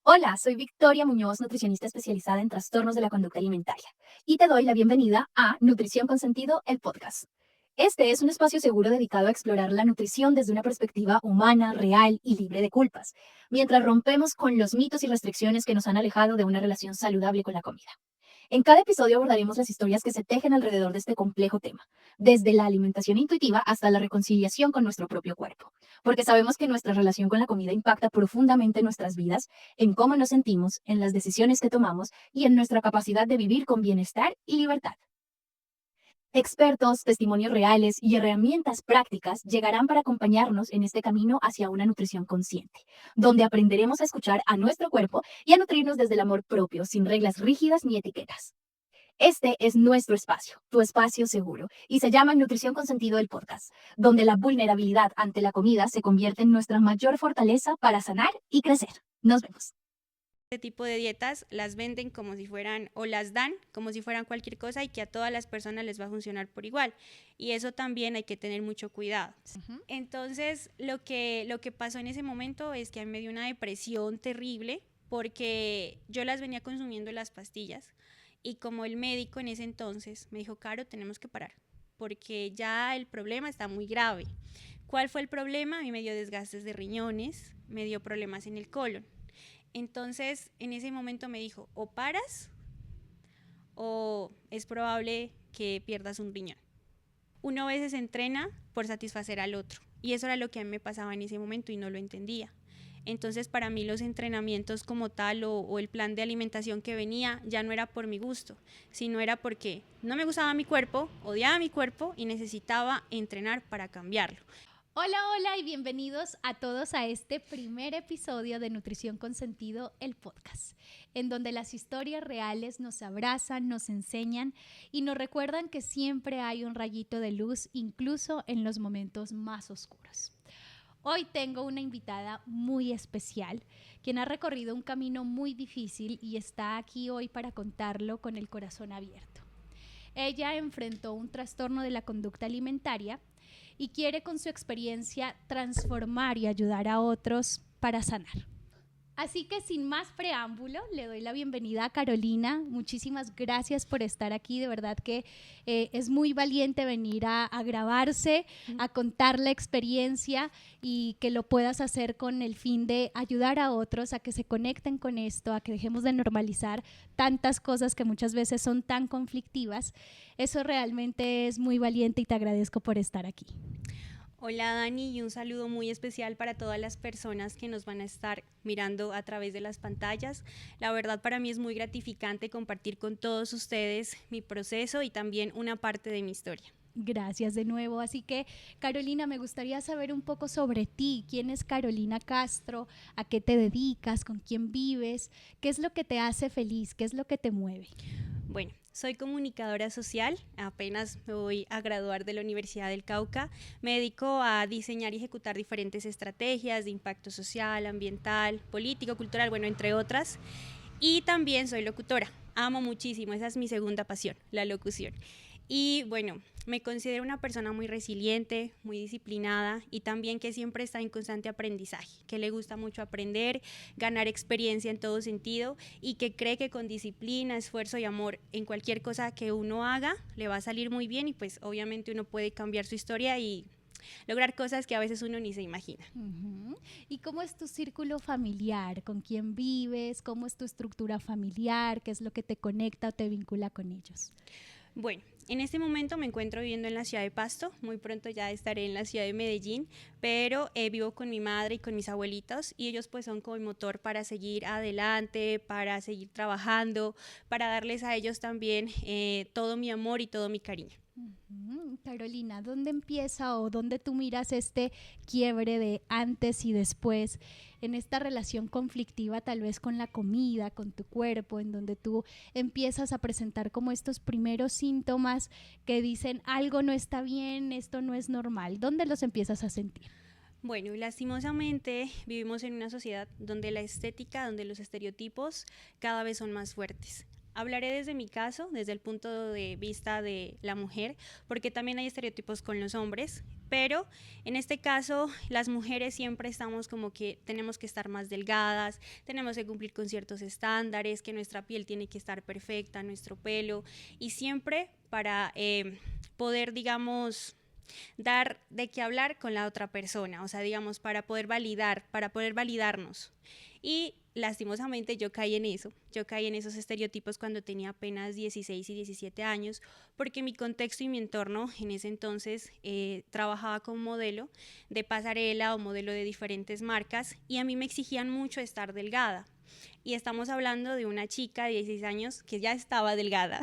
Hola, soy Victoria Muñoz, nutricionista especializada en trastornos de la conducta alimentaria, y te doy la bienvenida a Nutrición con Sentido, el podcast. Este es un espacio seguro dedicado a explorar la nutrición desde una perspectiva humana, real y libre de culpas, mientras rompemos con los mitos y restricciones que nos han alejado de una relación saludable con la comida. En cada episodio abordaremos las historias que se tejen alrededor de este complejo tema, desde la alimentación intuitiva hasta la reconciliación con nuestro propio cuerpo, porque sabemos que nuestra relación con la comida impacta profundamente nuestras vidas, en cómo nos sentimos, en las decisiones que tomamos y en nuestra capacidad de vivir con bienestar y libertad. Expertos, testimonios reales y herramientas prácticas llegarán para acompañarnos en este camino hacia una nutrición consciente, donde aprenderemos a escuchar a nuestro cuerpo y a nutrirnos desde el amor propio, sin reglas rígidas ni etiquetas. Este es nuestro espacio, tu espacio seguro, y se llama Nutrición con Sentido del podcast, donde la vulnerabilidad ante la comida se convierte en nuestra mayor fortaleza para sanar y crecer. Nos vemos. Este tipo de dietas las venden como si fueran o las dan como si fueran cualquier cosa y que a todas las personas les va a funcionar por igual. Y eso también hay que tener mucho cuidado. Entonces, lo que pasó en ese momento es que a mí me dio una depresión terrible porque yo las venía consumiendo las pastillas y como el médico en ese entonces me dijo, Caro, tenemos que parar porque ya el problema está muy grave. ¿Cuál fue el problema? A mí me dio desgastes de riñones, me dio problemas en el colon. Entonces, en ese momento me dijo, o paras o es probable que pierdas un riñón. Uno a veces entrena por satisfacer al otro y eso era lo que a mí me pasaba en ese momento y no lo entendía. Entonces, para mí los entrenamientos como tal o el plan de alimentación que venía ya no era por mi gusto, sino era porque no me gustaba mi cuerpo, odiaba mi cuerpo y necesitaba entrenar para cambiarlo. Hola, hola y bienvenidos a todos a este primer episodio de Nutrición con Sentido, el podcast, en donde las historias reales nos abrazan, nos enseñan y nos recuerdan que siempre hay un rayito de luz, incluso en los momentos más oscuros. Hoy tengo una invitada muy especial, quien ha recorrido un camino muy difícil y está aquí hoy para contarlo con el corazón abierto. Ella enfrentó un trastorno de la conducta alimentaria y quiere con su experiencia transformar y ayudar a otros para sanar. Así que sin más preámbulo, le doy la bienvenida a Carolina. Muchísimas gracias por estar aquí. De verdad que es muy valiente venir a grabarse, a contar la experiencia y que lo puedas hacer con el fin de ayudar a otros a que se conecten con esto, a que dejemos de normalizar tantas cosas que muchas veces son tan conflictivas. Eso realmente es muy valiente y te agradezco por estar aquí. Hola Dani y un saludo muy especial para todas las personas que nos van a estar mirando a través de las pantallas. La verdad para mí es muy gratificante compartir con todos ustedes mi proceso y también una parte de mi historia. Gracias de nuevo. Así que, Carolina, me gustaría saber un poco sobre ti. ¿Quién es Carolina Castro? ¿A qué te dedicas? ¿Con quién vives? ¿Qué es lo que te hace feliz? ¿Qué es lo que te mueve? Bueno, soy comunicadora social, apenas me voy a graduar de la Universidad del Cauca. Me dedico a diseñar y ejecutar diferentes estrategias de impacto social, ambiental, político, cultural, bueno, entre otras. Y también soy locutora. Amo muchísimo, esa es mi segunda pasión, la locución. Y bueno, me considero una persona muy resiliente, muy disciplinada y también que siempre está en constante aprendizaje, que le gusta mucho aprender, ganar experiencia en todo sentido y que cree que con disciplina, esfuerzo y amor en cualquier cosa que uno haga le va a salir muy bien y pues obviamente uno puede cambiar su historia y lograr cosas que a veces uno ni se imagina. ¿Y cómo es tu círculo familiar? ¿Con quién vives? ¿Cómo es tu estructura familiar? ¿Qué es lo que te conecta o te vincula con ellos? Bueno, en este momento me encuentro viviendo en la ciudad de Pasto, muy pronto ya estaré en la ciudad de Medellín, pero vivo con mi madre y con mis abuelitos y ellos pues son como el motor para seguir adelante, para seguir trabajando, para darles a ellos también todo mi amor y todo mi cariño. Carolina, ¿dónde empieza o dónde tú miras este quiebre de antes y después en esta relación conflictiva tal vez con la comida, con tu cuerpo, en donde tú empiezas a presentar como estos primeros síntomas que dicen algo no está bien, esto no es normal? ¿Dónde los empiezas a sentir? Bueno, lastimosamente vivimos en una sociedad donde la estética, donde los estereotipos cada vez son más fuertes. Hablaré desde mi caso, desde el punto de vista de la mujer, porque también hay estereotipos con los hombres, pero en este caso las mujeres siempre estamos como que tenemos que estar más delgadas, tenemos que cumplir con ciertos estándares, que nuestra piel tiene que estar perfecta, nuestro pelo, y siempre para poder, digamos, dar de qué hablar con la otra persona, o sea, digamos, para poder validarnos. Y lastimosamente yo caí en esos estereotipos cuando tenía apenas 16 y 17 años, porque mi contexto y mi entorno en ese entonces trabajaba como modelo de pasarela o modelo de diferentes marcas, y a mí me exigían mucho estar delgada. Y estamos hablando de una chica de 16 años que ya estaba delgada,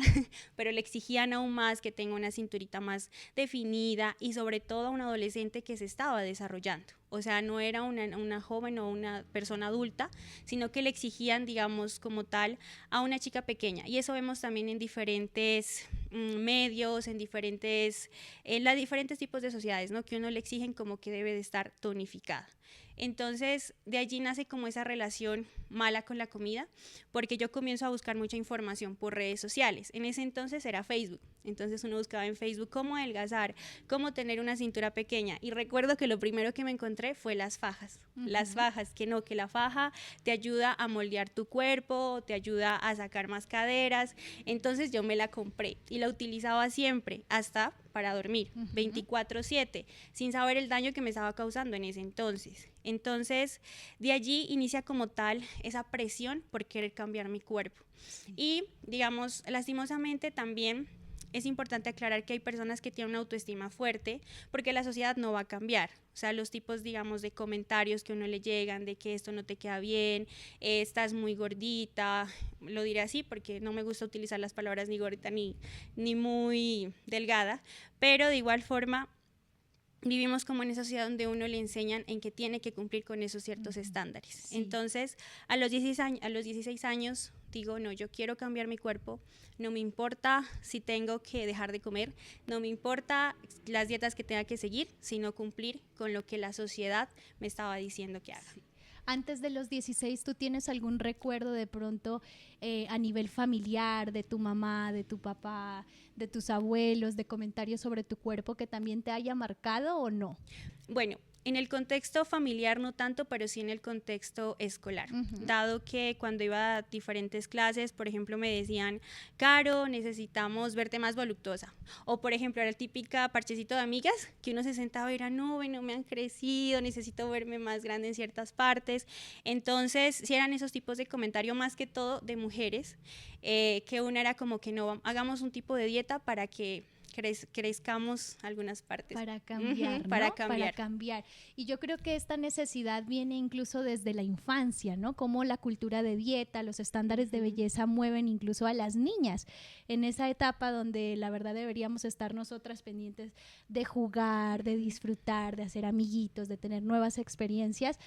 pero le exigían aún más que tenga una cinturita más definida, y sobre todo a una adolescente que se estaba desarrollando. O sea, no era una joven o una persona adulta, sino que le exigían, digamos, como tal, a una chica pequeña. Y eso vemos también en diferentes medios, en diferentes tipos de sociedades, ¿no? Que uno le exigen como que debe de estar tonificada. Entonces, de allí nace como esa relación mala con la comida, porque yo comienzo a buscar mucha información por redes sociales. En ese entonces era Facebook, entonces uno buscaba en Facebook cómo adelgazar, cómo tener una cintura pequeña, y recuerdo que lo primero que me encontré fue las fajas. Las fajas, que la faja te ayuda a moldear tu cuerpo, te ayuda a sacar más caderas. Entonces yo me la compré y la utilizaba siempre, hasta para dormir, 24/7, sin saber el daño que me estaba causando en ese entonces. Entonces, de allí inicia como tal esa presión por querer cambiar mi cuerpo. Sí. Y, digamos, lastimosamente también es importante aclarar que hay personas que tienen una autoestima fuerte, porque la sociedad no va a cambiar. O sea, los tipos, digamos, de comentarios que a uno le llegan, de que esto no te queda bien, estás muy gordita, lo diré así porque no me gusta utilizar las palabras ni gordita ni muy delgada, pero de igual forma vivimos como en esa sociedad donde uno le enseñan en que tiene que cumplir con esos ciertos estándares. Sí. Entonces, a los 16 años digo, no, yo quiero cambiar mi cuerpo, no me importa si tengo que dejar de comer, no me importa las dietas que tenga que seguir, sino cumplir con lo que la sociedad me estaba diciendo que haga. Sí. Antes de los 16, ¿tú tienes algún recuerdo de pronto a nivel familiar, de tu mamá, de tu papá, de tus abuelos, de comentarios sobre tu cuerpo que también te haya marcado o no? Bueno, en el contexto familiar no tanto, pero sí en el contexto escolar, dado que cuando iba a diferentes clases, por ejemplo, me decían, Caro, necesitamos verte más voluptuosa, o por ejemplo, era el típica parchecito de amigas, que uno se sentaba y era, no, bueno, me han crecido, necesito verme más grande en ciertas partes. Entonces, sí eran esos tipos de comentario, más que todo de mujeres, que una era como que no, hagamos un tipo de dieta para que crezcamos algunas partes. Para cambiar, ¿no? Para cambiar. Y yo creo que esta necesidad viene incluso desde la infancia, ¿no? Como la cultura de dieta, los estándares de belleza mueven incluso a las niñas en esa etapa donde la verdad deberíamos estar nosotras pendientes de jugar, de disfrutar, de hacer amiguitos, de tener nuevas experiencias.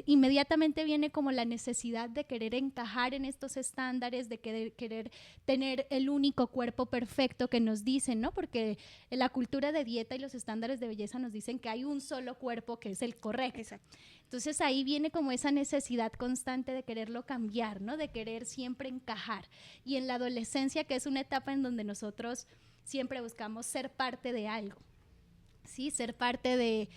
Inmediatamente viene como la necesidad de querer encajar en estos estándares, de querer tener el único cuerpo perfecto que nos dicen, ¿no? Porque la cultura de dieta y los estándares de belleza nos dicen que hay un solo cuerpo que es el correcto. Exacto. Entonces ahí viene como esa necesidad constante de quererlo cambiar, ¿no? De querer siempre encajar. Y en la adolescencia, que es una etapa en donde nosotros siempre buscamos ser parte de algo, ¿sí? Ser parte de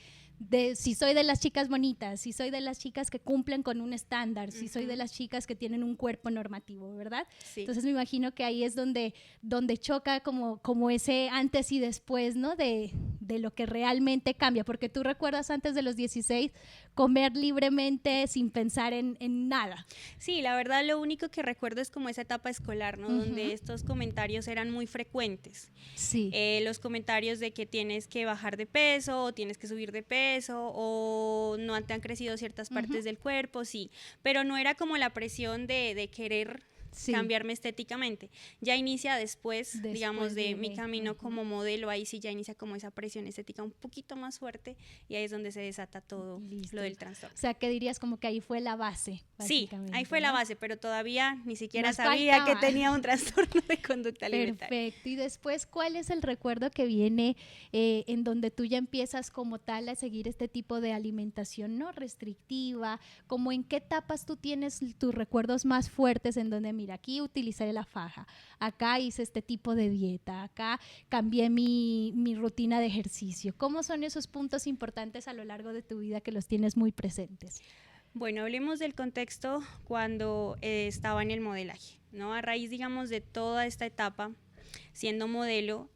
si soy de las chicas bonitas, si soy de las chicas que cumplen con un estándar, si soy de las chicas que tienen un cuerpo normativo, ¿verdad? Sí. Entonces me imagino que ahí es donde choca como ese antes y después, ¿no? De lo que realmente cambia, porque tú recuerdas antes de los 16 comer libremente sin pensar en nada. Sí, la verdad lo único que recuerdo es como esa etapa escolar, ¿no? Donde estos comentarios eran muy frecuentes. Sí. Los comentarios de que tienes que bajar de peso o tienes que subir de peso o no te han crecido ciertas partes del cuerpo, sí, pero no era como la presión de querer cambiarme estéticamente. Ya inicia después digamos, de mi camino como modelo, ahí sí ya inicia como esa presión estética un poquito más fuerte y ahí es donde se desata todo lo del trastorno. O sea, que dirías como que ahí fue la base. Sí, ahí fue la base, pero todavía ni siquiera sabía que tenía un trastorno de conducta alimentaria. Perfecto. Y después, ¿cuál es el recuerdo que viene en donde tú ya empiezas como tal a seguir este tipo de alimentación no restrictiva? ¿Como en qué etapas tú tienes tus recuerdos más fuertes en donde mira, aquí utilicé la faja, acá hice este tipo de dieta, acá cambié mi rutina de ejercicio. ¿Cómo son esos puntos importantes a lo largo de tu vida que los tienes muy presentes? Bueno, hablemos del contexto cuando estaba en el modelaje, ¿no? A raíz, digamos, de toda esta etapa, siendo modelo,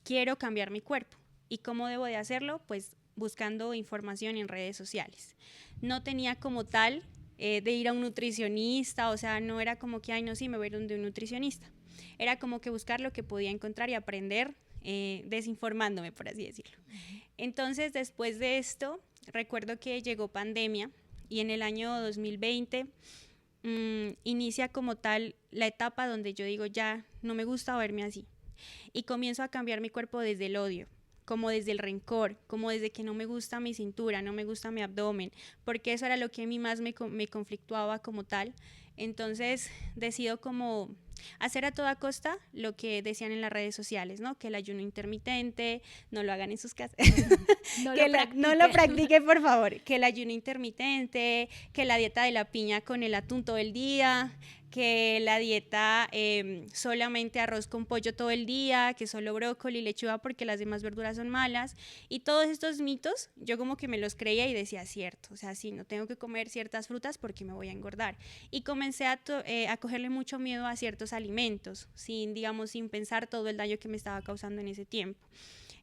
quiero cambiar mi cuerpo. ¿Y cómo debo de hacerlo? Pues buscando información en redes sociales. No tenía como tal de ir a un nutricionista, o sea, no era como que, ay, no, sí, me voy a ir donde un nutricionista. Era como que buscar lo que podía encontrar y aprender desinformándome, por así decirlo. Entonces, después de esto, recuerdo que llegó pandemia y en el año 2020 inicia como tal la etapa donde yo digo, ya no me gusta verme así. Y comienzo a cambiar mi cuerpo desde el odio, como desde el rencor, como desde que no me gusta mi cintura, no me gusta mi abdomen, porque eso era lo que a mí más me conflictuaba como tal. Entonces decido como hacer a toda costa lo que decían en las redes sociales, ¿no? Que el ayuno intermitente, no lo hagan en sus casas, no lo practiquen, por favor, que el ayuno intermitente, que la dieta de la piña con el atún todo el día, que la dieta solamente arroz con pollo todo el día, que solo brócoli y lechuga porque las demás verduras son malas. Y todos estos mitos, yo como que me los creía y decía, cierto, o sea, sí, no tengo que comer ciertas frutas porque me voy a engordar. Y comencé a cogerle mucho miedo a ciertos alimentos, sin pensar todo el daño que me estaba causando en ese tiempo.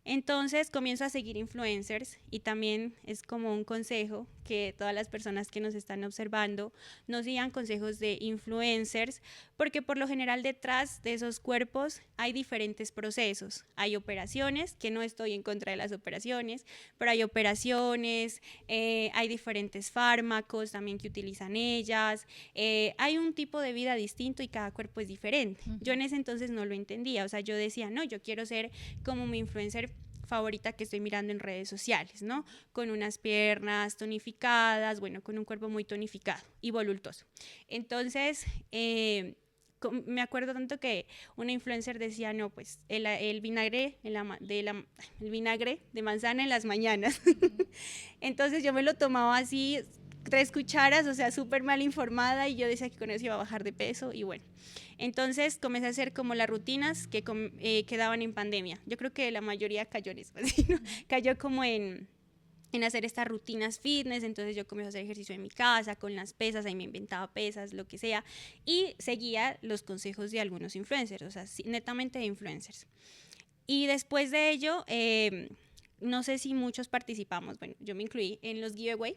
Entonces comienzo a seguir influencers y también es como un consejo que todas las personas que nos están observando nos sigan consejos de influencers, porque por lo general detrás de esos cuerpos hay diferentes procesos. Hay operaciones, que no estoy en contra de las operaciones, pero hay operaciones, hay diferentes fármacos también que utilizan ellas, hay un tipo de vida distinto y cada cuerpo es diferente. Yo en ese entonces no lo entendía, o sea, yo decía, no, yo quiero ser como mi influencer favorita que estoy mirando en redes sociales, ¿no? Con unas piernas tonificadas, bueno, con un cuerpo muy tonificado y voluptuoso. Entonces, me acuerdo tanto que una influencer decía, no, pues el vinagre el vinagre de manzana en las mañanas. Entonces yo me lo tomaba así, 3 cucharas, o sea, súper mal informada, y yo decía que con eso iba a bajar de peso y bueno. Entonces comencé a hacer como las rutinas que daban en pandemia. Yo creo que la mayoría cayó en eso, ¿no? Cayó como en hacer estas rutinas fitness. Entonces yo comencé a hacer ejercicio en mi casa con las pesas, ahí me inventaba pesas, lo que sea, y seguía los consejos de algunos influencers, o sea, netamente de influencers. Y después de ello, no sé si muchos participamos, bueno, yo me incluí en los giveaway,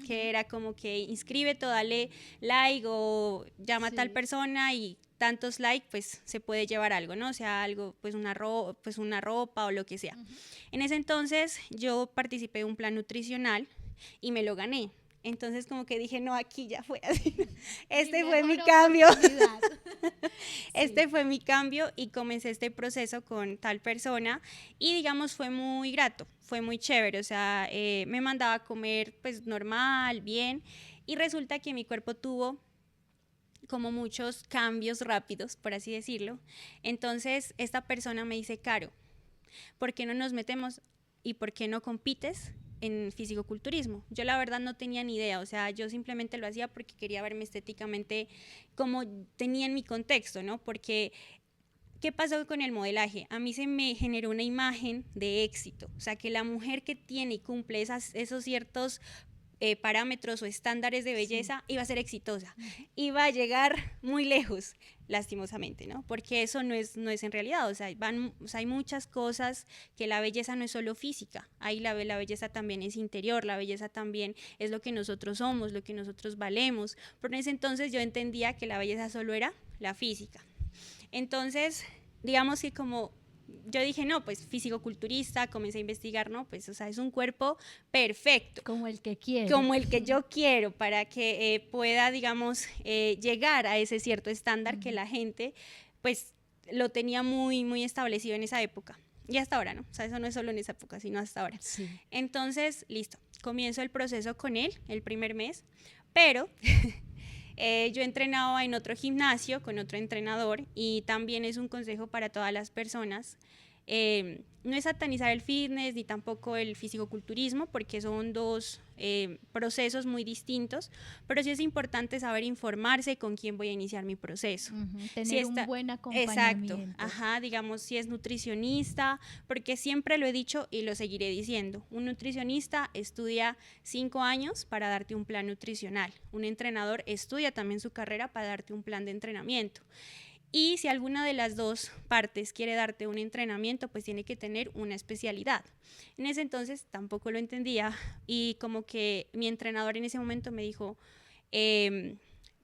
que era como que inscríbete o dale like o llama a tal persona y tantos likes, pues se puede llevar algo, ¿no? O sea, algo, pues una ropa o lo que sea. En ese entonces yo participé de un plan nutricional y me lo gané. Entonces como que dije, no, aquí ya fue así. Este fue mi cambio. Este fue mi cambio y comencé este proceso con tal persona y digamos fue muy grato, fue muy chévere, o sea, me mandaba a comer pues normal, bien, y resulta que mi cuerpo tuvo como muchos cambios rápidos, por así decirlo. Entonces esta persona me dice, Caro, ¿por qué no nos metemos y por qué no compites en fisicoculturismo? Yo la verdad no tenía ni idea, o sea, yo simplemente lo hacía porque quería verme estéticamente como tenía en mi contexto, ¿no? Porque ¿qué pasó con el modelaje? A mí se me generó una imagen de éxito, o sea, que la mujer que tiene y cumple esos ciertos parámetros o estándares de belleza iba a ser exitosa, iba a llegar muy lejos, lastimosamente, ¿no? Porque eso no es en realidad, o sea, hay muchas cosas, que la belleza no es solo física, ahí la belleza también es interior, la belleza también es lo que nosotros somos, lo que nosotros valemos, pero en ese entonces yo entendía que la belleza solo era la física. Entonces, digamos que como yo dije, no, pues fisicoculturista, comencé a investigar, no, pues, o sea, es un cuerpo perfecto. Como el que quiero. Como el que yo quiero, para que pueda, digamos, llegar a ese cierto estándar que la gente, pues, lo tenía muy, muy establecido en esa época. Y hasta ahora, ¿no? O sea, eso no es solo en esa época, sino hasta ahora. Sí. Entonces, listo, comienzo el proceso con él, el primer mes, pero... yo entrenaba en otro gimnasio con otro entrenador y también es un consejo para todas las personas. no es satanizar el fitness ni tampoco el fisicoculturismo, porque son dos procesos muy distintos, pero sí es importante saber informarse con quién voy a iniciar mi proceso. Tener un buen acompañamiento. Exacto, ajá, digamos, si es nutricionista, porque siempre lo he dicho y lo seguiré diciendo, un nutricionista estudia 5 años para darte un plan nutricional, un entrenador estudia también su carrera para darte un plan de entrenamiento. Y si alguna de las dos partes quiere darte un entrenamiento, pues tiene que tener una especialidad. En ese entonces tampoco lo entendía y como que mi entrenador en ese momento me dijo,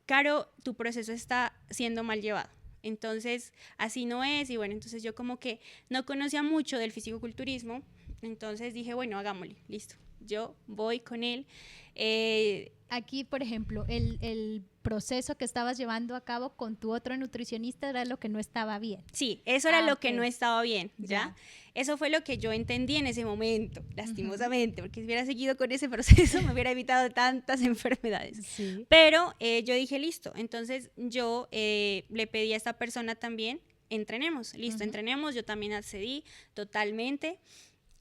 Caro, tu proceso está siendo mal llevado. Entonces, así no es. Y bueno, entonces yo como que no conocía mucho del fisicoculturismo. Entonces dije, bueno, hagámosle, listo. Yo voy con él. Aquí, por ejemplo, el proceso que estabas llevando a cabo con tu otro nutricionista era lo que no estaba bien. Sí, eso era lo que no estaba bien, ¿ya? Eso fue lo que yo entendí en ese momento, lastimosamente, porque si hubiera seguido con ese proceso me hubiera evitado tantas enfermedades. Sí. Pero yo dije, listo, entonces yo le pedí a esta persona también, entrenemos, listo, entrenemos, yo también accedí totalmente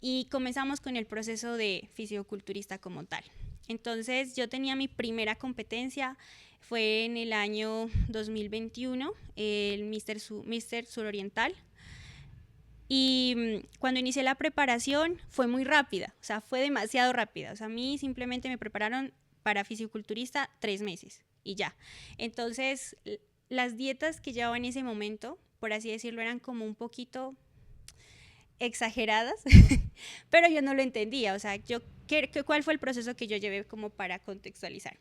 y comenzamos con el proceso de fisicoculturista como tal. Entonces yo tenía mi primera competencia, fue en el año 2021, el Mister Suroriental. Y cuando inicié la preparación fue muy rápida, o sea, fue demasiado rápida. O sea, a mí simplemente me prepararon para fisicoculturista 3 meses y ya. Entonces, las dietas que llevaba en ese momento, por así decirlo, eran como un poquito exageradas, pero yo no lo entendía. O sea, ¿cuál fue el proceso que yo llevé como para contextualizar?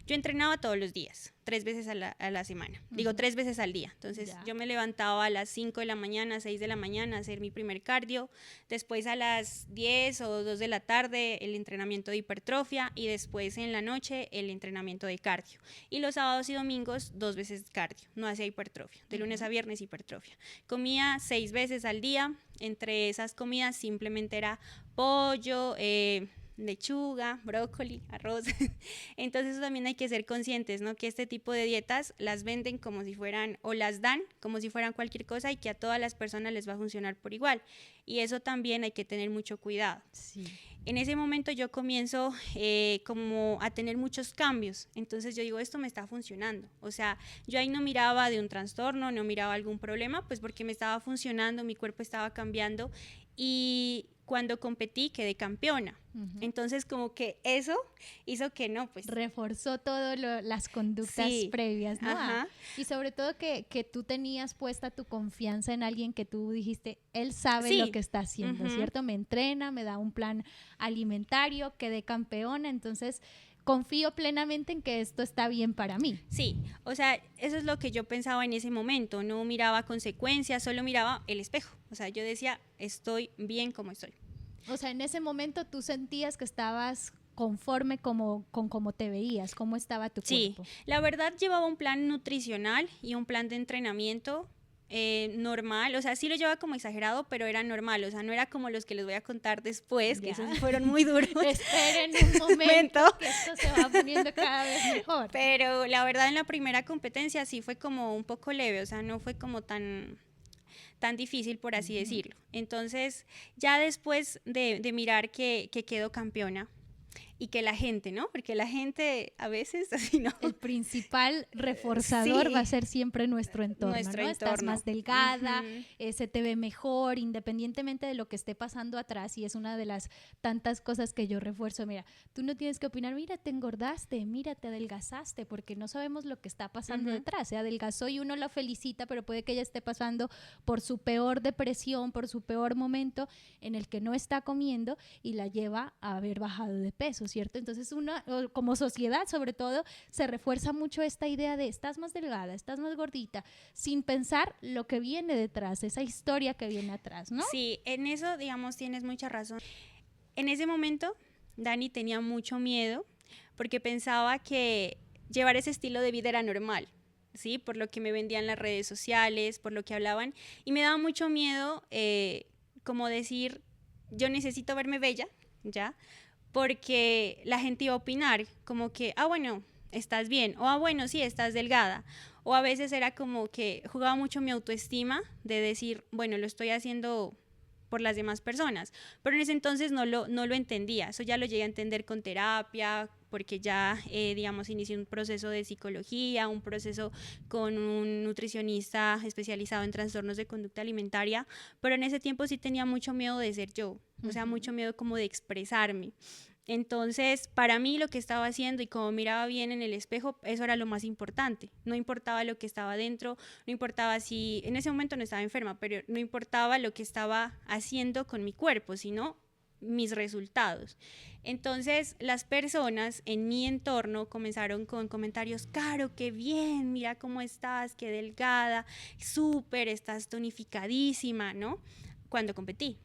Yo entrenaba todos los días, 3 veces a la semana, digo 3 veces al día. Entonces yo me levantaba a las 5 de la mañana, 6 de la mañana a hacer mi primer cardio, después a las 10 o 2 de la tarde el entrenamiento de hipertrofia y después en la noche el entrenamiento de cardio. Y los sábados y domingos 2 veces cardio, no hacía hipertrofia, de lunes a viernes hipertrofia. Comía 6 veces al día, entre esas comidas simplemente era pollo, lechuga, brócoli, arroz. Entonces también hay que ser conscientes, ¿no? Que este tipo de dietas las venden como si fueran, o las dan como si fueran cualquier cosa y que a todas las personas les va a funcionar por igual. Y eso también hay que tener mucho cuidado. Sí. En ese momento yo comienzo como a tener muchos cambios. Entonces yo digo, esto me está funcionando. O sea, yo ahí no miraba de un trastorno, no miraba algún problema, pues porque me estaba funcionando, mi cuerpo estaba cambiando y cuando competí quedé campeona. Entonces como que eso hizo que no, pues reforzó todo las conductas previas, ¿no? Y sobre todo que tú tenías puesta tu confianza en alguien que tú dijiste, él sabe lo que está haciendo, ¿cierto? Me entrena, me da un plan alimentario, quedé campeona, entonces confío plenamente en que esto está bien para mí. Sí, o sea, eso es lo que yo pensaba en ese momento, no miraba consecuencias, solo miraba el espejo, o sea, yo decía, estoy bien como estoy. O sea, en ese momento tú sentías que estabas conforme con cómo te veías, cómo estaba tu cuerpo. Sí, la verdad llevaba un plan nutricional y un plan de entrenamiento normal, o sea, sí lo llevaba como exagerado, pero era normal, o sea, no era como los que les voy a contar después, que esos fueron muy duros. Esperen un momento, que esto se va poniendo cada vez mejor. Pero la verdad en la primera competencia sí fue como un poco leve, o sea, no fue como tan difícil, por así decirlo. Entonces, ya después de mirar que quedó campeona, y que la gente, ¿no? Porque la gente a veces así, ¿no? El principal reforzador va a ser siempre nuestro entorno, ¿no? Estás más delgada, se te ve mejor, independientemente de lo que esté pasando atrás, y es una de las tantas cosas que yo refuerzo. Mira, tú no tienes que opinar, mira, te engordaste, mira, te adelgazaste, porque no sabemos lo que está pasando detrás. Se adelgazó y uno lo felicita, pero puede que ella esté pasando por su peor depresión, por su peor momento en el que no está comiendo y la lleva a haber bajado de peso, ¿cierto? Entonces como sociedad sobre todo se refuerza mucho esta idea de estás más delgada, estás más gordita, sin pensar lo que viene detrás, esa historia que viene atrás, ¿no? Sí, en eso digamos tienes mucha razón. En ese momento Dani tenía mucho miedo porque pensaba que llevar ese estilo de vida era normal, ¿sí? Por lo que me vendían las redes sociales, por lo que hablaban, y me daba mucho miedo como decir, yo necesito verme bella, ¿ya? Porque la gente iba a opinar como que, bueno, estás bien, o bueno, sí, estás delgada, o a veces era como que jugaba mucho mi autoestima de decir, bueno, lo estoy haciendo por las demás personas, pero en ese entonces no lo entendía, eso ya lo llegué a entender con terapia, porque ya, digamos, inicié un proceso de psicología, un proceso con un nutricionista especializado en trastornos de conducta alimentaria, pero en ese tiempo sí tenía mucho miedo de ser yo, o sea, mucho miedo como de expresarme. Entonces, para mí lo que estaba haciendo y como miraba bien en el espejo, eso era lo más importante. No importaba lo que estaba dentro, no importaba si en ese momento no estaba enferma, pero no importaba lo que estaba haciendo con mi cuerpo, sino mis resultados. Entonces, las personas en mi entorno comenzaron con comentarios: Caro, qué bien, mira cómo estás, qué delgada, súper, estás tonificadísima, ¿no? Cuando competí.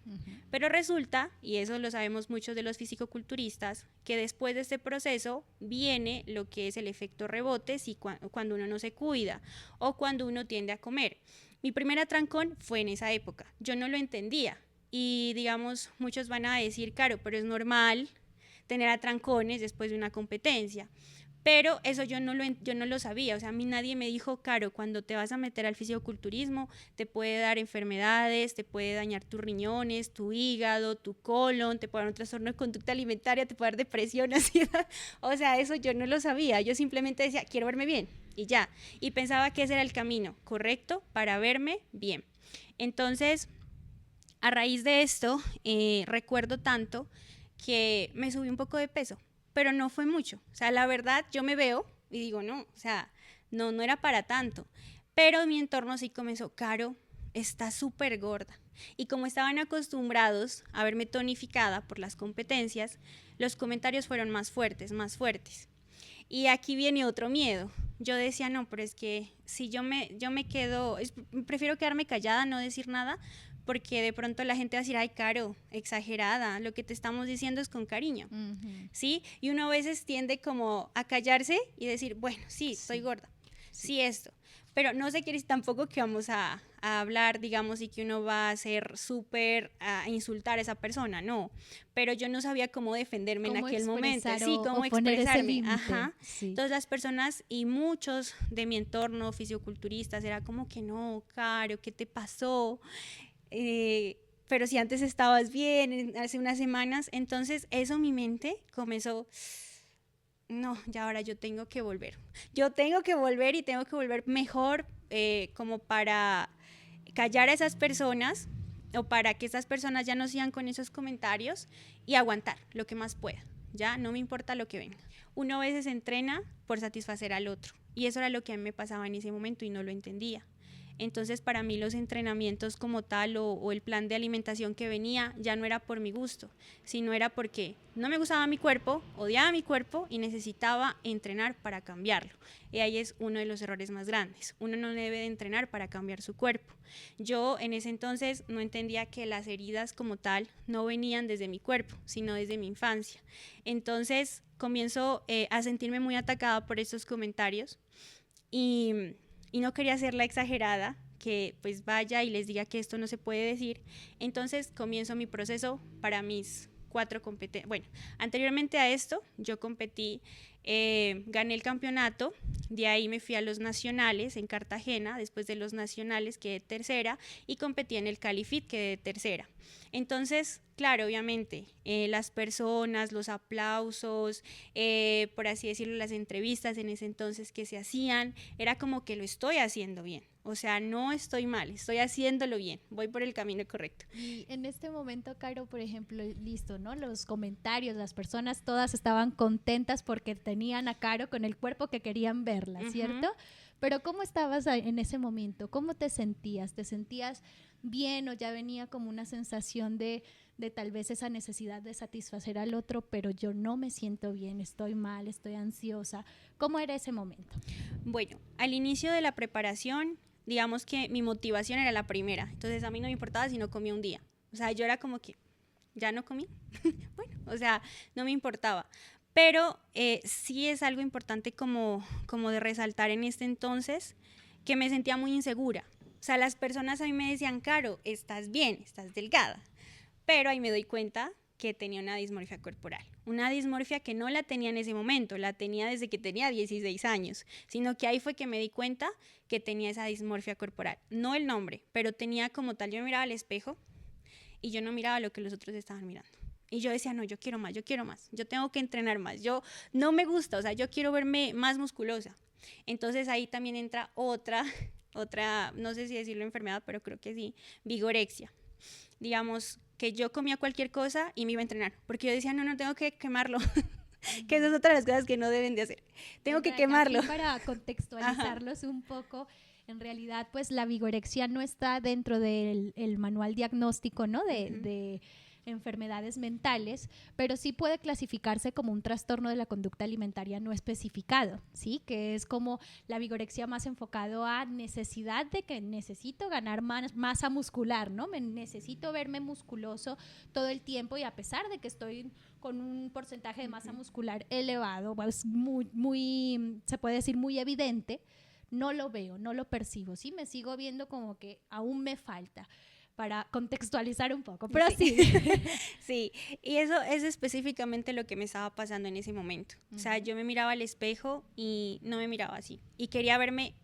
Pero resulta, y eso lo sabemos muchos de los fisicoculturistas, que después de este proceso viene lo que es el efecto rebote si cuando uno no se cuida o cuando uno tiende a comer. Mi primer atrancón fue en esa época, yo no lo entendía y digamos, muchos van a decir, claro, pero es normal tener atrancones después de una competencia. Pero eso yo no lo sabía, o sea, a mí nadie me dijo, Caro, cuando te vas a meter al fisicoculturismo te puede dar enfermedades, te puede dañar tus riñones, tu hígado, tu colon, te puede dar un trastorno de conducta alimentaria, te puede dar depresión, ansiedad. O sea, eso yo no lo sabía, yo simplemente decía, quiero verme bien y ya. Y pensaba que ese era el camino correcto para verme bien. Entonces, a raíz de esto, recuerdo tanto que me subí un poco de peso, pero no fue mucho. O sea, la verdad, yo me veo y digo, no, o sea, no era para tanto. Pero mi entorno sí comenzó, Caro, está súper gorda. Y como estaban acostumbrados a verme tonificada por las competencias, los comentarios fueron más fuertes, más fuertes. Y aquí viene otro miedo. Yo decía, no, pero es que si yo me quedo, prefiero quedarme callada, no decir nada, porque de pronto la gente va a decir, ay, Caro, exagerada, lo que te estamos diciendo es con cariño, ¿sí? Y uno a veces tiende como a callarse y decir, bueno, sí, estoy gorda, sí esto, pero no se quiere tampoco que vamos a hablar, digamos, y que uno va a ser súper, a insultar a esa persona, no, pero yo no sabía cómo defenderme en aquel momento, sí, cómo expresarme, ajá. Sí. Entonces las personas y muchos de mi entorno, fisioculturistas, era como que no, Caro, ¿qué te pasó? Pero si antes estabas bien, hace unas semanas, entonces eso mi mente comenzó, no, ya ahora yo tengo que volver y tengo que volver mejor, como para callar a esas personas o para que esas personas ya no sigan con esos comentarios y aguantar lo que más pueda, ya no me importa lo que venga. Uno a veces entrena por satisfacer al otro y eso era lo que a mí me pasaba en ese momento y no lo entendía. Entonces para mí los entrenamientos como tal o el plan de alimentación que venía ya no era por mi gusto, sino era porque no me gustaba mi cuerpo, odiaba mi cuerpo y necesitaba entrenar para cambiarlo. Y ahí es uno de los errores más grandes. Uno no debe de entrenar para cambiar su cuerpo. Yo en ese entonces no entendía que las heridas como tal no venían desde mi cuerpo, sino desde mi infancia. Entonces comienzo a sentirme muy atacada por estos comentarios y no quería ser la exagerada que pues vaya y les diga que esto no se puede decir. Entonces comienzo mi proceso para mis 4 competencias. Bueno, anteriormente a esto yo competí, gané el campeonato, de ahí me fui a los nacionales en Cartagena, después de los nacionales quedé tercera y competí en el Califit, quedé tercera. Entonces, claro, obviamente, las personas, los aplausos, por así decirlo, las entrevistas en ese entonces que se hacían, era como que lo estoy haciendo bien. O sea, no estoy mal, estoy haciéndolo bien, voy por el camino correcto. Y en este momento, Caro, por ejemplo, listo, ¿no? Los comentarios, las personas todas estaban contentas porque tenían a Caro con el cuerpo que querían verla, ¿cierto? Pero ¿cómo estabas en ese momento? ¿Cómo te sentías? ¿Te sentías bien o ya venía como una sensación de tal vez esa necesidad de satisfacer al otro, pero yo no me siento bien, estoy mal, estoy ansiosa? ¿Cómo era ese momento? Bueno, al inicio de la preparación, digamos que mi motivación era la primera, entonces a mí no me importaba si no comía un día, o sea, yo era como que, ¿ya no comí? Bueno, o sea, no me importaba, pero sí es algo importante como de resaltar en este entonces, que me sentía muy insegura, o sea, las personas a mí me decían, Caro, estás bien, estás delgada, pero ahí me doy cuenta que tenía una dismorfia corporal. Una dismorfia que no la tenía en ese momento, la tenía desde que tenía 16 años, sino que ahí fue que me di cuenta que tenía esa dismorfia corporal. No el nombre, pero tenía como tal, yo me miraba al espejo y yo no miraba lo que los otros estaban mirando. Y yo decía, no, yo quiero más, yo tengo que entrenar más, yo no me gusta, o sea, yo quiero verme más musculosa. Entonces ahí también entra otra, no sé si decirlo enfermedad, pero creo que sí, vigorexia. Digamos que yo comía cualquier cosa y me iba a entrenar, porque yo decía, no, tengo que quemarlo, que esa es otra de las cosas que no deben de hacer, tengo que quemarlo. Aquí para contextualizarlos un poco, en realidad pues la vigorexia no está dentro del manual diagnóstico, ¿no? de enfermedades mentales, pero sí puede clasificarse como un trastorno de la conducta alimentaria no especificado, ¿sí? Que es como la vigorexia más enfocado a necesidad de que necesito ganar masa muscular, ¿no? Necesito verme musculoso todo el tiempo y a pesar de que estoy con un porcentaje de masa muscular elevado, pues muy, se puede decir muy evidente, no lo veo, no lo percibo, ¿sí? Me sigo viendo como que aún me falta, para contextualizar un poco, pero sí. Sí, y eso es específicamente lo que me estaba pasando en ese momento. O sea, yo me miraba al espejo y no me miraba así. Y quería verme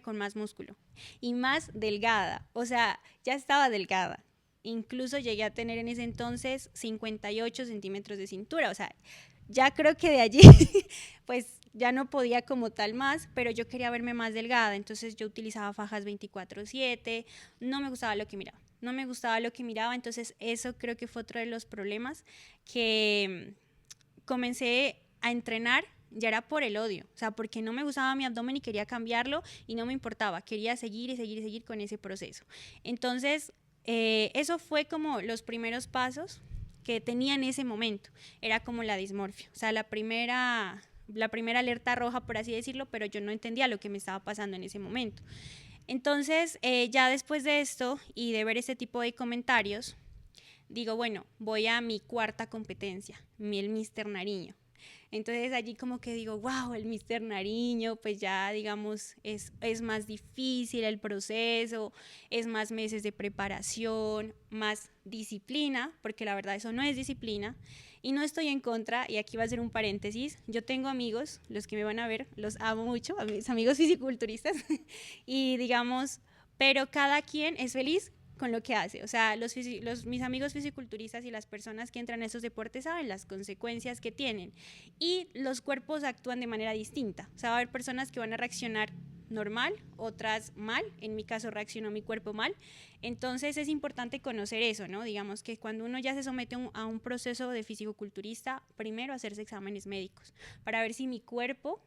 con más músculo y más delgada. O sea, ya estaba delgada. Incluso llegué a tener en ese entonces 58 centímetros de cintura. O sea, ya creo que de allí, pues ya no podía como tal más, pero yo quería verme más delgada, entonces yo utilizaba fajas 24/7, no me gustaba lo que miraba, entonces eso creo que fue otro de los problemas, que comencé a entrenar, ya era por el odio, o sea, porque no me gustaba mi abdomen y quería cambiarlo y no me importaba, quería seguir con ese proceso. Entonces, eso fue como los primeros pasos que tenía en ese momento, era como la dismorfia, o sea, la primera alerta roja, por así decirlo, pero yo no entendía lo que me estaba pasando en ese momento. Entonces, ya después de esto y de ver este tipo de comentarios, digo, bueno, voy a mi cuarta competencia, el Mr. Nariño. Entonces allí como que digo, wow, el Mr. Nariño, pues ya digamos es más difícil el proceso, es más meses de preparación, más disciplina, porque la verdad eso no es disciplina, y no estoy en contra, y aquí va a ser un paréntesis, yo tengo amigos, los que me van a ver, los amo mucho, a mis amigos fisiculturistas, y digamos, pero cada quien es feliz con lo que hace, o sea, mis amigos fisiculturistas y las personas que entran a esos deportes saben las consecuencias que tienen y los cuerpos actúan de manera distinta, o sea, va a haber personas que van a reaccionar normal, otras mal, en mi caso reaccionó mi cuerpo mal, entonces es importante conocer eso, ¿no? Digamos que cuando uno ya se somete a un proceso de fisicoculturista, primero hacerse exámenes médicos para ver si mi cuerpo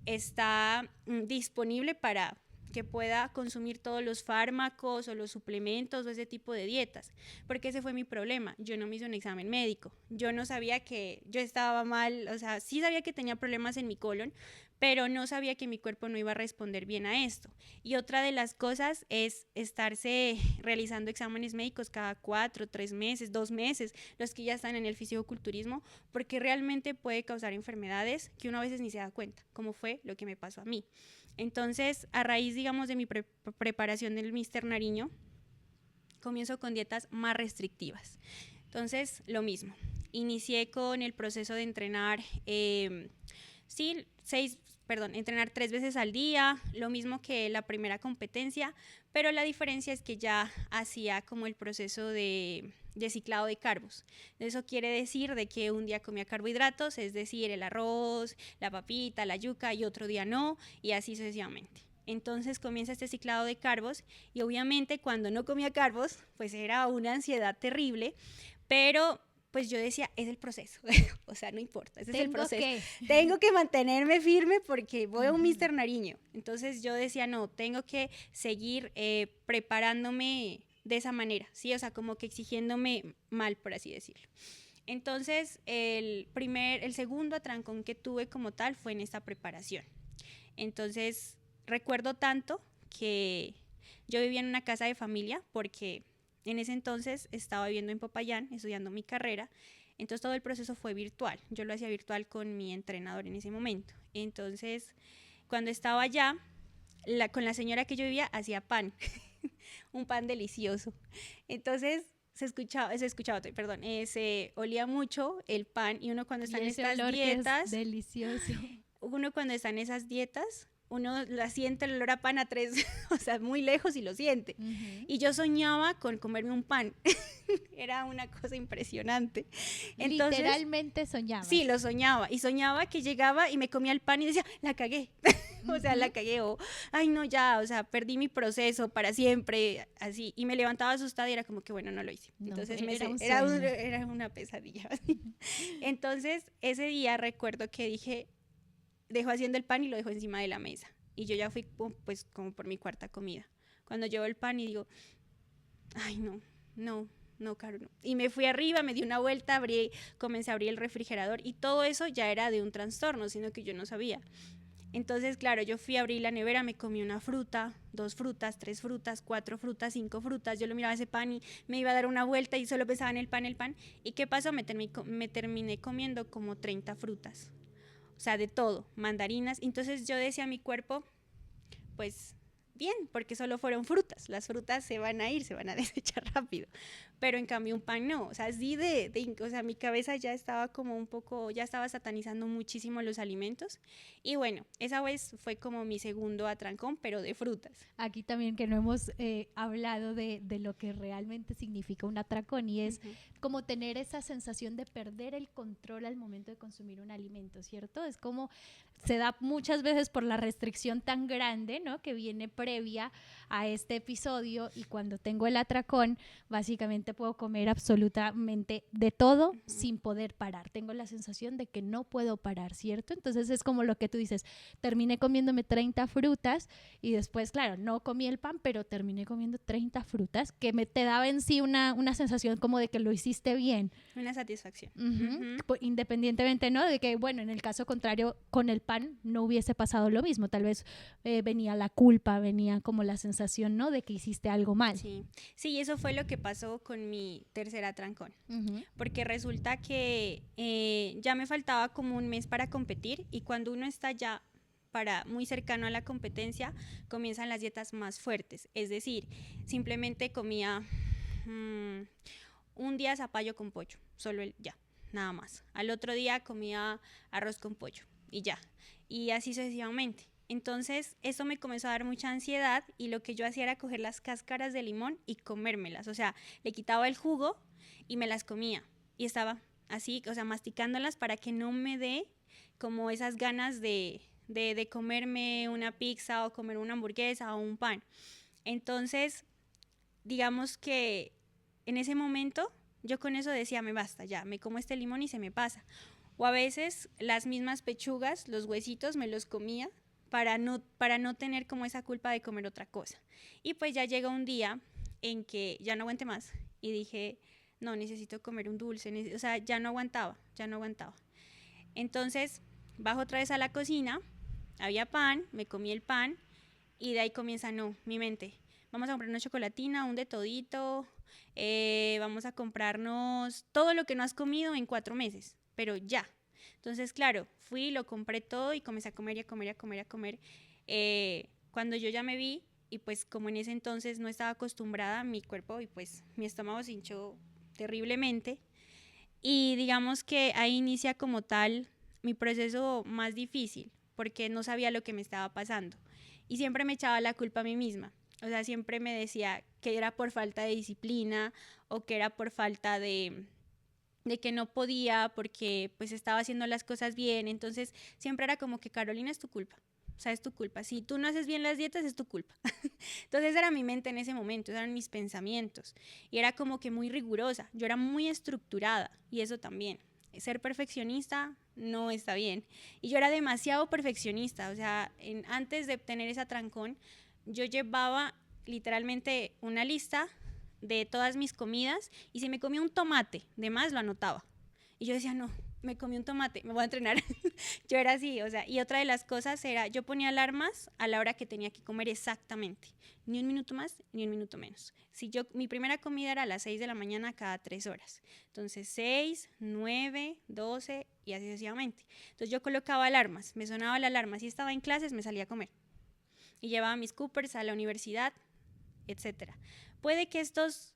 está disponible para que pueda consumir todos los fármacos o los suplementos o ese tipo de dietas, porque ese fue mi problema, yo no me hice un examen médico, yo no sabía que yo estaba mal, o sea, sí sabía que tenía problemas en mi colon, pero no sabía que mi cuerpo no iba a responder bien a esto. Y otra de las cosas es estarse realizando exámenes médicos cada 4, 3 meses, 2 meses, los que ya están en el fisicoculturismo, porque realmente puede causar enfermedades que uno a veces ni se da cuenta, como fue lo que me pasó a mí. Entonces, a raíz, digamos, de mi preparación del Mr. Nariño, comienzo con dietas más restrictivas. Entonces, lo mismo. Inicié con el proceso de entrenar, entrenar 3 veces al día, lo mismo que la primera competencia, pero la diferencia es que ya hacía como el proceso de ciclado de carbos. Eso quiere decir de que un día comía carbohidratos, es decir, el arroz, la papita, la yuca, y otro día no, y así sucesivamente. Entonces comienza este ciclado de carbos y obviamente cuando no comía carbos, pues era una ansiedad terrible, pero pues yo decía, es el proceso, o sea, no importa, ese es el proceso. Tengo que mantenerme firme porque voy a un Mr. Nariño. Entonces yo decía, no, tengo que seguir preparándome de esa manera, ¿sí? O sea, como que exigiéndome mal, por así decirlo. Entonces, el segundo atrancón que tuve como tal fue en esta preparación. Entonces, recuerdo tanto que yo vivía en una casa de familia porque en ese entonces estaba viviendo en Popayán, estudiando mi carrera, entonces todo el proceso fue virtual. Yo lo hacía virtual con mi entrenador en ese momento. Entonces, cuando estaba allá, con la señora que yo vivía hacía pan, un pan delicioso. Entonces, se olía mucho el pan y uno cuando está en estas dietas, delicioso. Uno cuando está en esas dietas, uno la siente el olor a pan a 3, o sea, muy lejos y lo siente. Y yo soñaba con comerme un pan. Era una cosa impresionante. Entonces, literalmente soñaba. Sí, lo soñaba. Y soñaba que llegaba y me comía el pan y decía, la cagué. O sea, la cagué. O, ay, no, ya, o sea, perdí mi proceso para siempre. Así. Y me levantaba asustada y era como que, bueno, no lo hice. No, Entonces, era una pesadilla. Entonces, ese día recuerdo que dije, dejo haciendo el pan y lo dejo encima de la mesa. Y yo ya fui pues como por mi cuarta comida. Cuando llevo el pan y digo, ay, no, Caro, no. Y me fui arriba, me di una vuelta, comencé a abrir el refrigerador y todo eso ya era de un trastorno, sino que yo no sabía. Entonces, claro, yo fui a abrir la nevera, me comí una fruta, 2 frutas, 3 frutas, 4 frutas, 5 frutas. Yo lo miraba ese pan y me iba a dar una vuelta y solo pensaba en el pan. ¿Y qué pasó? Me terminé comiendo como 30 frutas. O sea, de todo, mandarinas. Entonces yo decía a mi cuerpo, pues bien, porque solo fueron frutas. Las frutas se van a ir, se van a desechar rápido. Pero en cambio un pan no. O sea, así o sea, mi cabeza ya estaba como un poco, ya estaba satanizando muchísimo los alimentos. Y bueno, esa vez fue como mi segundo atrancón, pero de frutas. Aquí también que no hemos hablado de lo que realmente significa un atracón y es como tener esa sensación de perder el control al momento de consumir un alimento, ¿cierto? Es como se da muchas veces por la restricción tan grande, ¿no? Que viene previa a este episodio y cuando tengo el atracón, básicamente puedo comer absolutamente de todo sin poder parar. Tengo la sensación de que no puedo parar, ¿cierto? Entonces es como lo que tú dices, terminé comiéndome 30 frutas y después, claro, no comí el pan, pero terminé comiendo 30 frutas que te daba en sí una sensación como de que lo hiciste bien. Una satisfacción. Independientemente, ¿no? De que, bueno, en el caso contrario, con el pan no hubiese pasado lo mismo. Tal vez venía la culpa, venía como la sensación, ¿no? De que hiciste algo mal. Sí, eso fue lo que pasó con mi tercer atrancón. Porque resulta que ya me faltaba como un mes para competir y cuando uno está ya muy cercano a la competencia, comienzan las dietas más fuertes. Es decir, simplemente comía un día zapallo con pollo, ya, nada más. Al otro día comía arroz con pollo y ya. Y así sucesivamente. Entonces, eso me comenzó a dar mucha ansiedad y lo que yo hacía era coger las cáscaras de limón y comérmelas. O sea, le quitaba el jugo y me las comía. Y estaba así, o sea, masticándolas para que no me dé como esas ganas de comerme una pizza o comer una hamburguesa o un pan. Entonces, digamos que en ese momento yo con eso decía, me basta, ya, me como este limón y se me pasa. O a veces las mismas pechugas, los huesitos, me los comía para no tener como esa culpa de comer otra cosa. Y pues ya llega un día en que ya no aguanté más y dije, no, necesito comer un dulce, o sea, ya no aguantaba. Entonces, bajo otra vez a la cocina, había pan, me comí el pan y de ahí comienza, mi mente, vamos a comprar una chocolatina, un de todito, vamos a comprarnos todo lo que no has comido en 4 meses, pero ya. Entonces, claro, fui, lo compré todo y comencé a comer y a comer. Cuando yo ya me vi, y pues como en ese entonces no estaba acostumbrada a mi cuerpo y pues mi estómago se hinchó terriblemente. Y digamos que ahí inicia como tal mi proceso más difícil, porque no sabía lo que me estaba pasando. Y siempre me echaba la culpa a mí misma. O sea, siempre me decía que era por falta de disciplina o que era por falta de que no podía porque pues estaba haciendo las cosas bien. Entonces siempre era como que Carolina, es tu culpa. O sea, es tu culpa. Si tú no haces bien las dietas, es tu culpa. Entonces era mi mente en ese momento, eran mis pensamientos. Y era como que muy rigurosa. Yo era muy estructurada y eso también. Ser perfeccionista no está bien. Y yo era demasiado perfeccionista. O sea, antes de tener ese atrancón, yo llevaba literalmente una lista de todas mis comidas y si me comía un tomate de más, lo anotaba. Y yo decía, no, me comí un tomate, me voy a entrenar. Yo era así, o sea, y otra de las cosas era, yo ponía alarmas a la hora que tenía que comer exactamente. Ni un minuto más, ni un minuto menos. Mi primera comida era a las 6 de la mañana cada 3 horas. Entonces, 6, 9, 12 y así sucesivamente. Entonces, yo colocaba alarmas, me sonaba la alarma. Si estaba en clases, me salía a comer. Y llevaba mis Coopers a la universidad, etcétera. Puede que estos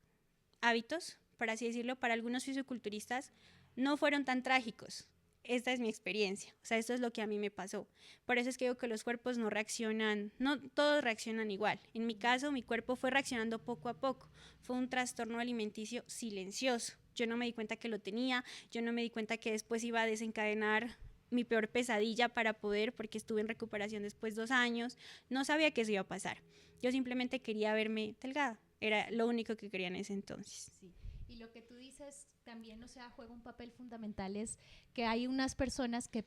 hábitos, por así decirlo, para algunos fisiculturistas no fueron tan trágicos, esta es mi experiencia, o sea, esto es lo que a mí me pasó. Por eso es que digo que los cuerpos no reaccionan, no todos reaccionan igual. En mi caso, mi cuerpo fue reaccionando poco a poco. Fue un trastorno alimenticio silencioso. Yo no me di cuenta que lo tenía, yo no me di cuenta que después iba a desencadenar mi peor pesadilla para poder, porque estuve en recuperación después de 2 años, no sabía que eso iba a pasar. Yo simplemente quería verme delgada, era lo único que quería en ese entonces. Sí. Y lo que tú dices también, o sea, juega un papel fundamental es que hay unas personas que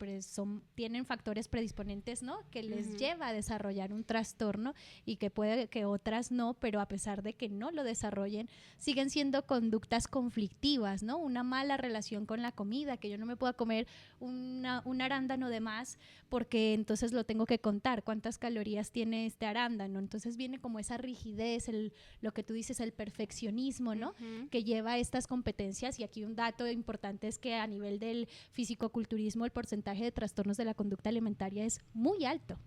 tienen factores predisponentes, ¿no? Que les lleva a desarrollar un trastorno y que puede que otras no, pero a pesar de que no lo desarrollen, siguen siendo conductas conflictivas, ¿no? Una mala relación con la comida, que yo no me pueda comer un arándano de más porque entonces lo tengo que contar, cuántas calorías tiene este arándano. Entonces viene como esa rigidez, lo que tú dices, el perfeccionismo, ¿no? Que lleva a estas competencias. Y aquí un dato importante es que a nivel del fisicoculturismo el porcentaje de trastornos de la conducta alimentaria es muy alto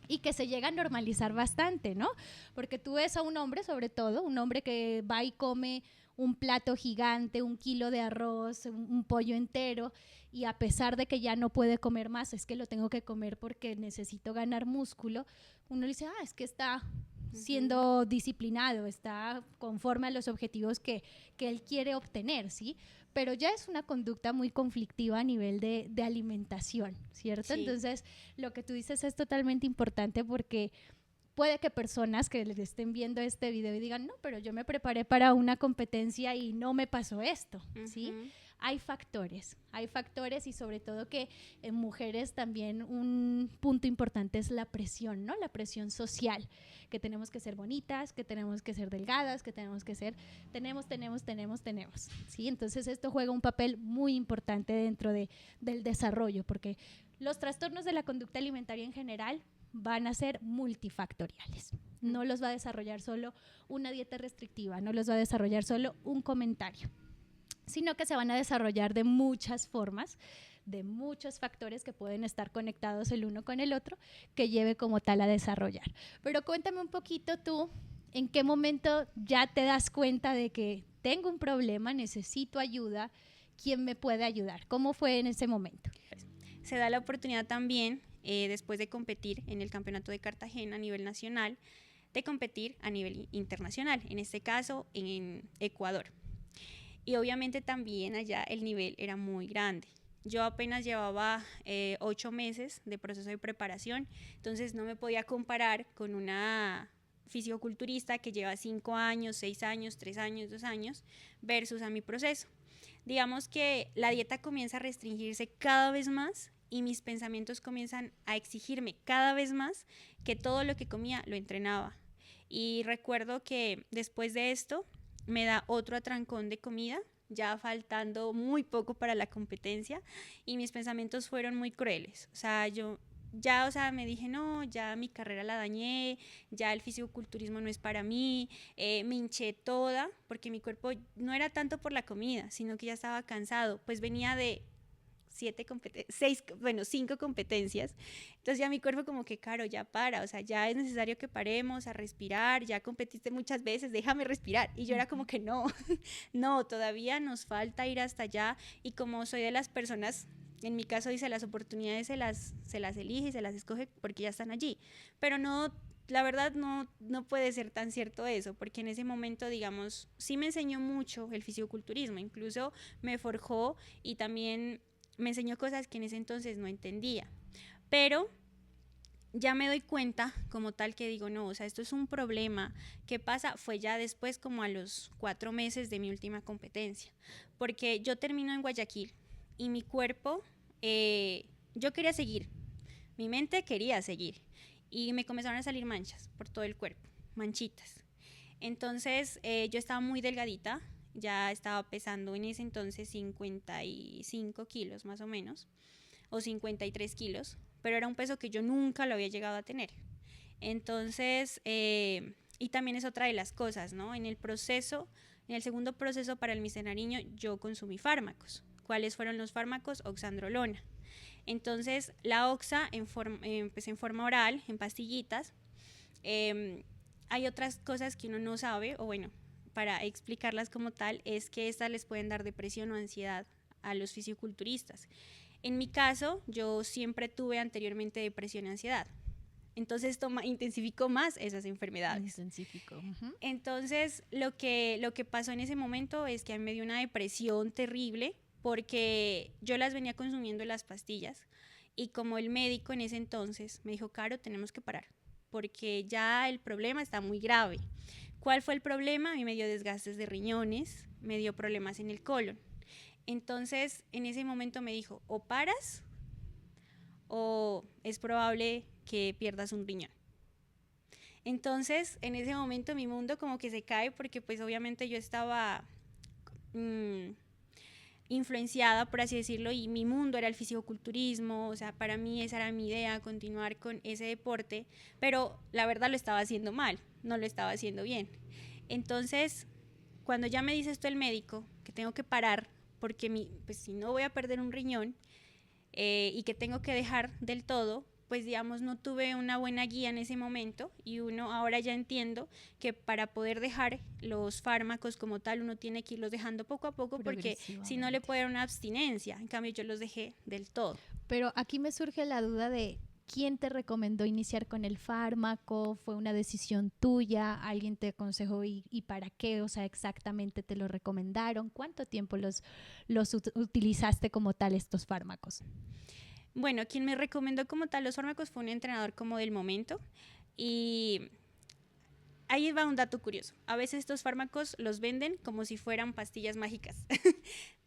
y que se llega a normalizar bastante, ¿no? Porque tú ves a un hombre, sobre todo, un hombre que va y come un plato gigante, 1 kilo de arroz, un pollo entero, y a pesar de que ya no puede comer más, es que lo tengo que comer porque necesito ganar músculo, uno le dice, es que está siendo disciplinado, está conforme a los objetivos que él quiere obtener, ¿sí? Pero ya es una conducta muy conflictiva a nivel de alimentación, ¿cierto? Sí. Entonces, lo que tú dices es totalmente importante porque puede que personas que les estén viendo este video y digan, no, pero yo me preparé para una competencia y no me pasó esto, ¿sí? Hay factores y sobre todo que en mujeres también un punto importante es la presión, ¿no? La presión social, que tenemos que ser bonitas, que tenemos que ser delgadas, que tenemos que ser, tenemos, ¿sí? Entonces esto juega un papel muy importante dentro del desarrollo, porque los trastornos de la conducta alimentaria en general van a ser multifactoriales. No los va a desarrollar solo una dieta restrictiva, no los va a desarrollar solo un comentario, sino que se van a desarrollar de muchas formas, de muchos factores que pueden estar conectados el uno con el otro, que lleve como tal a desarrollar. Pero cuéntame un poquito tú, ¿en qué momento ya te das cuenta de que tengo un problema, necesito ayuda? ¿Quién me puede ayudar? ¿Cómo fue en ese momento? Se da la oportunidad también, después de competir en el campeonato de Cartagena a nivel nacional, de competir a nivel internacional, en este caso en Ecuador. Y obviamente también allá el nivel era muy grande. Yo apenas llevaba 8 meses de proceso de preparación, entonces no me podía comparar con una fisicoculturista que lleva 5 años, 6 años, 3 años, 2 años, versus a mi proceso. Digamos que la dieta comienza a restringirse cada vez más y mis pensamientos comienzan a exigirme cada vez más que todo lo que comía lo entrenaba. Y recuerdo que después de esto me da otro atrancón de comida, ya faltando muy poco para la competencia, y mis pensamientos fueron muy crueles. O sea, me dije, no, ya mi carrera la dañé, ya el fisicoculturismo no es para mí, me hinché toda, porque mi cuerpo no era tanto por la comida, sino que ya estaba cansado, pues venía de 5 competencias, entonces ya mi cuerpo como que, Caro, ya para, o sea, ya es necesario que paremos a respirar, ya competiste muchas veces, déjame respirar, y yo era como que no, no, todavía nos falta ir hasta allá, y como soy de las personas, en mi caso dice, las oportunidades se las elige y se las escoge porque ya están allí, pero no, la verdad no puede ser tan cierto eso, porque en ese momento, digamos, sí me enseñó mucho el fisicoculturismo, incluso me forjó y también me enseñó cosas que en ese entonces no entendía, pero ya me doy cuenta como tal que digo, no, o sea, esto es un problema. ¿Qué pasa? Fue ya después, como a los 4 meses de mi última competencia, porque yo termino en Guayaquil y mi cuerpo, yo quería seguir, mi mente quería seguir, y me comenzaron a salir manchas por todo el cuerpo, manchitas. Entonces yo estaba muy delgadita, ya estaba pesando en ese entonces 55 kilos más o menos, o 53 kilos, pero era un peso que yo nunca lo había llegado a tener. Entonces, y también es otra de las cosas, ¿no? En el segundo proceso para el Misenariño, yo consumí fármacos. ¿Cuáles fueron los fármacos? Oxandrolona. Entonces, la oxa en forma oral, en pastillitas. Hay otras cosas que uno no sabe, o bueno, para explicarlas como tal, es que estas les pueden dar depresión o ansiedad a los fisiculturistas. En mi caso, yo siempre tuve anteriormente depresión y ansiedad. Entonces esto intensificó más esas enfermedades. Entonces lo que pasó en ese momento es que a mí me dio una depresión terrible porque yo las venía consumiendo las pastillas y como el médico en ese entonces me dijo, Caro, tenemos que parar porque ya el problema está muy grave. ¿Cuál fue el problema? A mí me dio desgastes de riñones, me dio problemas en el colon. Entonces en ese momento me dijo, o paras o es probable que pierdas un riñón. Entonces, en ese momento mi mundo como que se cae porque pues obviamente yo estaba influenciada, por así decirlo, y mi mundo era el fisicoculturismo, o sea, para mí esa era mi idea, continuar con ese deporte, pero la verdad lo estaba haciendo mal, no lo estaba haciendo bien. Entonces, cuando ya me dice esto el médico, que tengo que parar porque pues si no voy a perder un riñón y que tengo que dejar del todo, pues digamos no tuve una buena guía en ese momento y ahora ya entiendo que para poder dejar los fármacos como tal uno tiene que irlos dejando poco a poco porque si no le puede dar una abstinencia, en cambio yo los dejé del todo. Pero aquí me surge la duda de ¿quién te recomendó iniciar con el fármaco? ¿Fue una decisión tuya? ¿Alguien te aconsejó y para qué? O sea, exactamente te lo recomendaron. ¿Cuánto tiempo los utilizaste como tal estos fármacos? Bueno, quien me recomendó como tal los fármacos fue un entrenador como del momento y ahí va un dato curioso. A veces estos fármacos los venden como si fueran pastillas mágicas.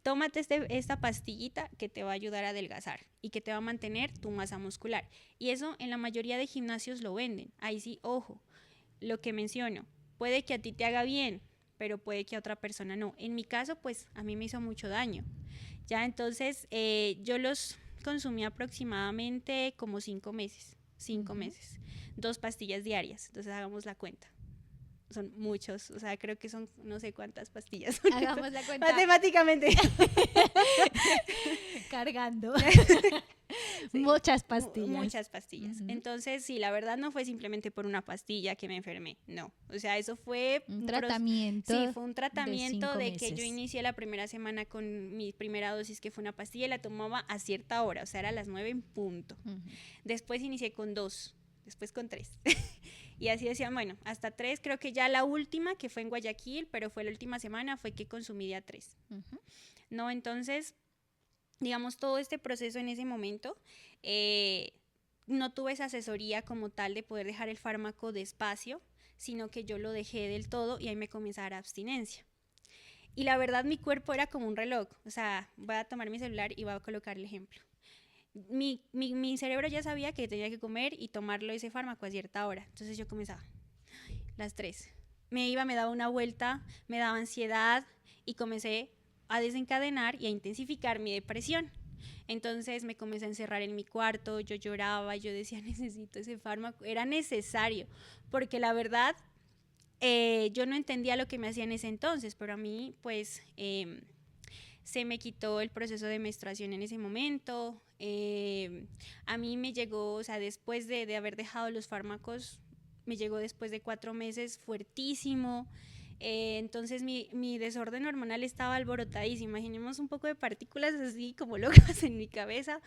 Tómate esta pastillita que te va a ayudar a adelgazar y que te va a mantener tu masa muscular. Y eso en la mayoría de gimnasios lo venden. Ahí sí, ojo, lo que menciono, puede que a ti te haga bien, pero puede que a otra persona no. En mi caso, pues a mí me hizo mucho daño. Ya entonces yo los consumí aproximadamente como 5 meses, 2 pastillas diarias, entonces hagamos la cuenta. Son muchos, o sea, creo que son no sé cuántas pastillas. Hagamos la cuenta. Matemáticamente. Cargando. Sí, muchas pastillas. Muchas pastillas. Entonces, sí, la verdad no fue simplemente por una pastilla que me enfermé, no. O sea, eso fue un tratamiento. Sí, fue un tratamiento de meses. Que yo inicié la primera semana con mi primera dosis, que fue una pastilla, y la tomaba a cierta hora, o sea, era a las 9 en punto. Después inicié con 2, después con 3. Y así decían, bueno, hasta 3, creo que ya la última, que fue en Guayaquil, pero fue la última semana, fue que consumí día 3. No, entonces, digamos, todo este proceso en ese momento, no tuve esa asesoría como tal de poder dejar el fármaco despacio, sino que yo lo dejé del todo y ahí me comenzó a dar abstinencia. Y la verdad, mi cuerpo era como un reloj, o sea, voy a tomar mi celular y voy a colocar el ejemplo. Mi cerebro ya sabía que tenía que comer y tomarlo ese fármaco a cierta hora. Entonces yo comenzaba, las 3. Me daba una vuelta, me daba ansiedad y comencé a desencadenar y a intensificar mi depresión. Entonces me comencé a encerrar en mi cuarto, yo lloraba, yo decía, necesito ese fármaco. Era necesario, porque la verdad, yo no entendía lo que me hacía en ese entonces, pero a mí, pues... se me quitó el proceso de menstruación en ese momento. A mí me llegó, o sea, después de haber dejado los fármacos, me llegó después de 4 meses fuertísimo. Entonces mi desorden hormonal estaba alborotadísimo. Imaginemos un poco de partículas así como locas en mi cabeza.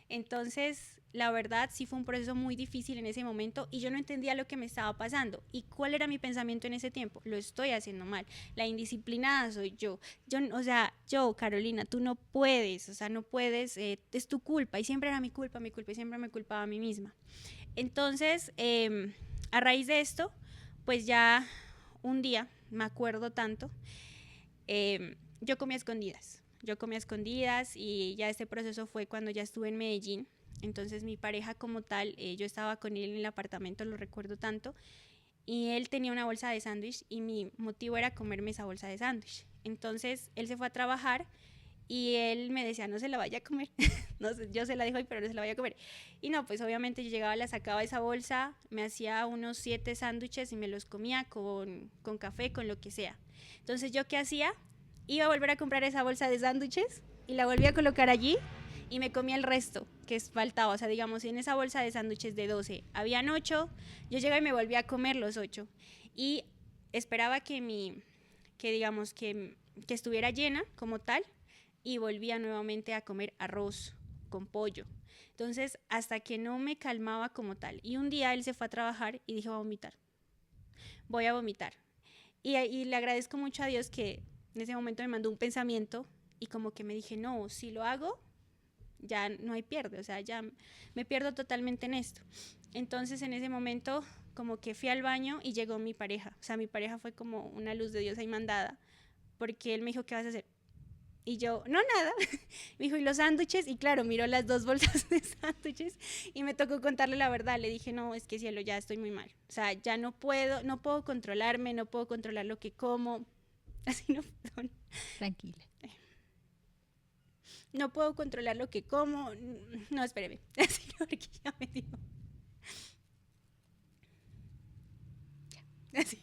Entonces, la verdad, sí fue un proceso muy difícil en ese momento y yo no entendía lo que me estaba pasando. ¿Y cuál era mi pensamiento en ese tiempo? Lo estoy haciendo mal. La indisciplinada soy yo. Carolina, tú no puedes, o sea, no puedes, es tu culpa. Y siempre era mi culpa, y siempre me culpaba a mí misma. Entonces, a raíz de esto, pues ya un día, me acuerdo tanto, yo comía escondidas y ya este proceso fue cuando ya estuve en Medellín. Entonces mi pareja como tal, yo estaba con él en el apartamento, lo recuerdo tanto, y él tenía una bolsa de sándwich y mi motivo era comerme esa bolsa de sándwich. Entonces él se fue a trabajar y él me decía, no se la vaya a comer. No sé, yo se la dejo ahí, pero no se la vaya a comer. Y no, pues obviamente yo llegaba, la sacaba de esa bolsa, me hacía unos 7 sándwiches y me los comía con café, con lo que sea. Entonces yo, ¿qué hacía? Iba a volver a comprar esa bolsa de sándwiches y la volví a colocar allí y me comía el resto que faltaba. O sea, digamos, en esa bolsa de sándwiches de 12 habían 8, yo llegaba y me volvía a comer los 8. Y esperaba que estuviera llena como tal y volvía nuevamente a comer arroz con pollo. Entonces, hasta que no me calmaba como tal. Y un día él se fue a trabajar y dijo, voy a vomitar. Y le agradezco mucho a Dios que en ese momento me mandó un pensamiento y como que me dije, no, si lo hago, ya no hay pierde, o sea, ya me pierdo totalmente en esto. Entonces, en ese momento, como que fui al baño y llegó mi pareja. O sea, mi pareja fue como una luz de Dios ahí mandada, porque él me dijo, ¿qué vas a hacer? Y yo, no, nada. Me dijo, ¿y los sándwiches? Y claro, miró las 2 bolsas de sándwiches y me tocó contarle la verdad. Le dije, no, es que cielo, ya estoy muy mal. O sea, ya no puedo controlarme, no puedo controlar lo que como. Así no, perdón. Tranquila. No puedo controlar lo que como. No, espéreme. Así no, porque ya me dio. Así.